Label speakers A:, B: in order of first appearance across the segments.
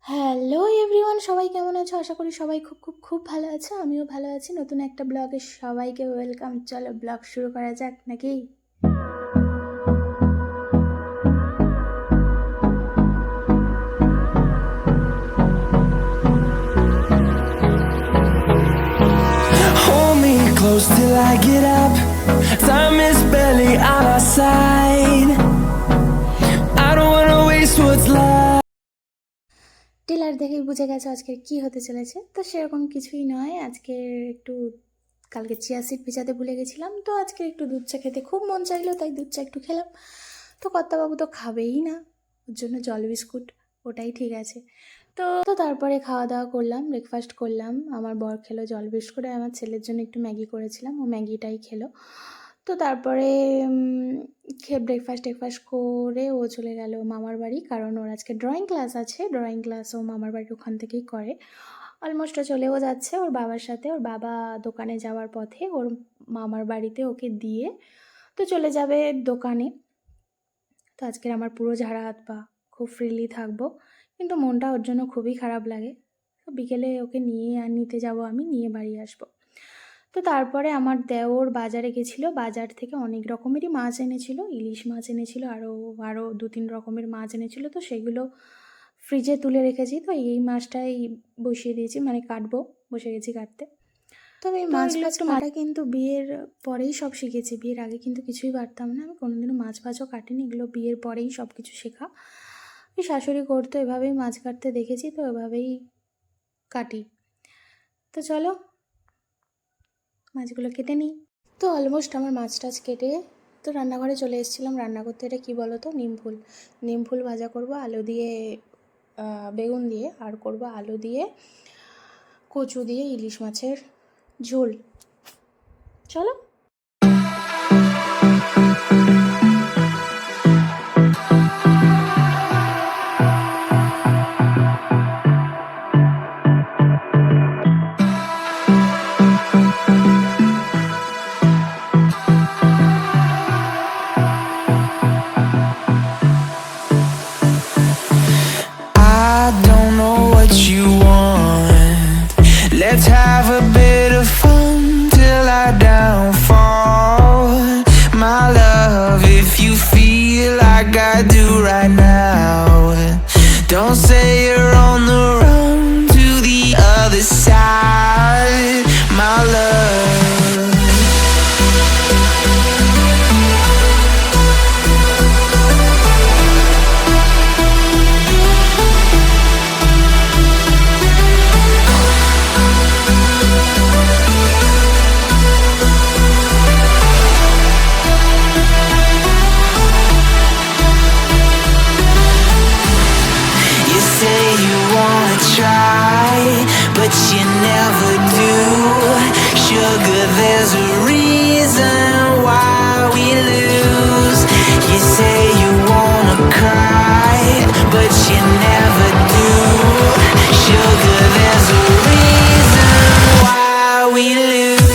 A: Hello everyone, সবাই কেমন আছো? আশা করি সবাই খুব খুব খুব ভালো আছো। আমিও ভালো আছি। নতুন একটা ব্লগে সবাইকে ওয়েলকাম। চলো ব্লগ শুরু করা যাক নাকি?
B: Hold me close till I get up. Time is barely on our side. I don't wanna waste what's left.
A: Trailer দেখেই বুঝে গেছো আজকে কি হতে চলেছে। তো সেরকম কিছুই নয়। আজকে একটু কালকে চিয়া সিড ভিজাতে ভুলে গেছিলাম, তো আজকে একটু দুধ চা খেতে খুব মন চাইলো, তাই দুধ চা একটু খেলাম। তো কর্তাবাবু তো খাবেই না, ওর জন্য জল বিস্কুট, ওটাই ঠিক আছে। তো তো তারপরে খাওয়া দাওয়া করলাম, ব্রেকফাস্ট করলাম। আমার বর খেলো জল বিস্কুট, আর আমার ছেলের জন্য একটু ম্যাগি করেছিলাম, ও ম্যাগিটাই খেলো। তো তারপরে খেয়ে ব্রেকফাস্ট করে ও চলে গেল মামার বাড়ি, কারণ ওর আজকে ড্রয়িং ক্লাস আছে। ড্রয়িং ক্লাস ও মামার বাড়ির ওখান থেকেই করে। অলমোস্ট ও চলেও যাচ্ছে ওর বাবার সাথে। ওর বাবা দোকানে যাওয়ার পথে ওর মামার বাড়িতে ওকে দিয়ে তো চলে যাবে দোকানে। তো আজকের আমার পুরো ঝাড়া হাত পা, খুব ফ্রিলি থাকবো, কিন্তু মনটা ওর জন্য খুবই খারাপ লাগে। তো বিকেলে ওকে নিতে যাব, আমি নিয়ে বাড়ি আসবো। তো তারপরে আমার দেওর বাজারে গেছিলো, বাজার থেকে অনেক রকমেরই মাছ এনেছিল, ইলিশ মাছ এনেছিল, আরও 2-3 রকমের মাছ এনেছিল। তো সেগুলো ফ্রিজে তুলে রেখেছি। তো এই মাছটাই বসিয়ে দিয়েছি, মানে কাটবো, বসে গেছি কাটতে। তবে এই মাছ কাটা কিন্তু বিয়ের পরেই সব শিখেছি, বিয়ের আগে কিন্তু কিছুই পারতাম না। আমি কোনোদিনও মাছ ফাছও কাটিনি, এগুলো বিয়ের পরেই সব কিছু শেখা। ওই শাশুড়ি করতো, এভাবেই মাছ কাটতে দেখেছি, তো এভাবেই কাটি। তো চলো মাছগুলো কেটে নিই। তো অলমোস্ট আমার মাছ টাছ কেটে তো রান্নাঘরে চলে এসেছিলাম রান্না করতে। এটা কী বলো তো, নিম ফুল ভাজা করব আলু দিয়ে, বেগুন দিয়ে, আর করব আলু দিয়ে কচু দিয়ে ইলিশ মাছের ঝোল। চলো।
B: I don't know what you want. Let's have a bit of fun till I downfall. My love, if you feel like I do right now, don't say you're on the run to the other side. My love, you say you wanna try, but you never do. Sugar, there's a reason why we lose. You say you wanna cry, but you never do. Sugar, there's a reason why we lose.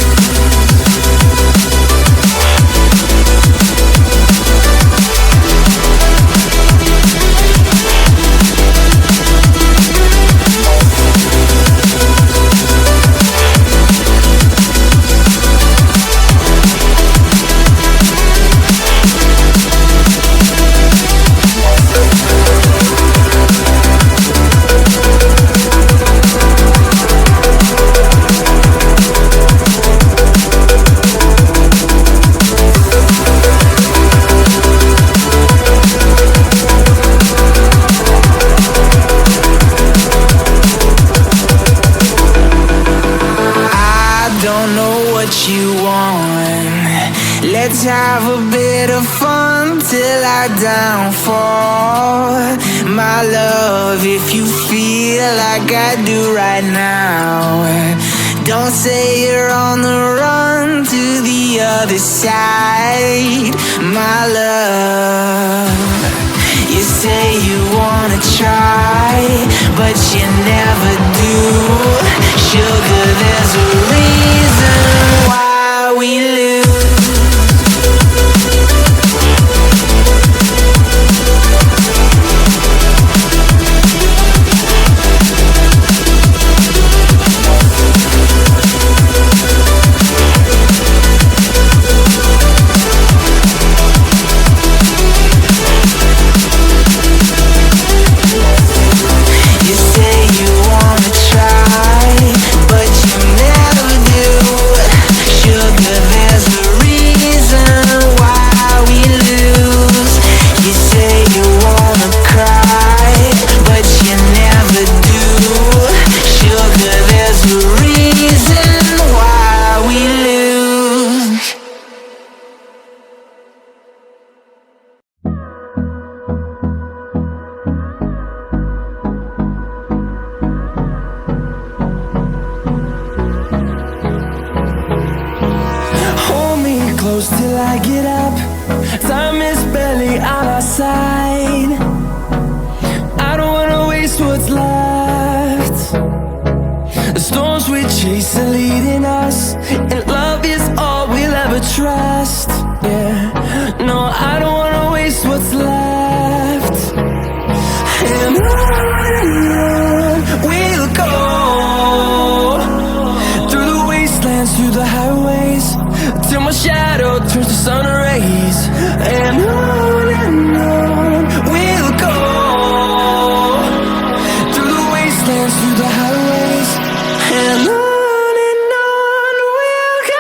B: I don't know what you want. Let's have a bit of fun till I downfall. My love, if you feel like I do right now, don't say you're on the run to the other side. My love, you say you wanna try, but you never do. Sugar, there's a reason why we lose.
C: shadows till I get up. Time is barely on our side. I don't wanna waste what's left. The storms we chase are leading us, and love is all we'll ever trust. Yeah, no, I don't wanna waste what's left. And on we'll go, through the wastelands, through the highways, till my shadow turns to sun rays. And on we'll go, through the wastelands, through the highways, and on we'll go.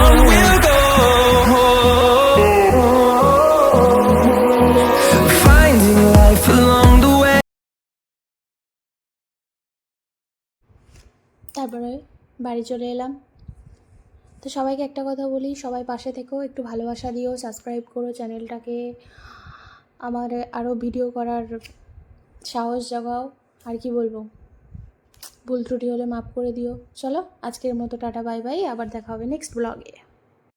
C: On we'll go, finding life along the way.
A: তারপরে বাড়ি চলে এলাম। তো সবাইকে একটা কথা বলি, সবাই পাশে থেকো, একটু ভালোবাসা দিও, সাবস্ক্রাইব করো চ্যানেলটাকে, আমার আরও ভিডিও করার সাহস জাগাও। আর কি বলবো, ভুল ত্রুটি হলে মাফ করে দিও। চলো আজকের মতো টাটা বাই বাই, আবার দেখা হবে নেক্সট ব্লগে।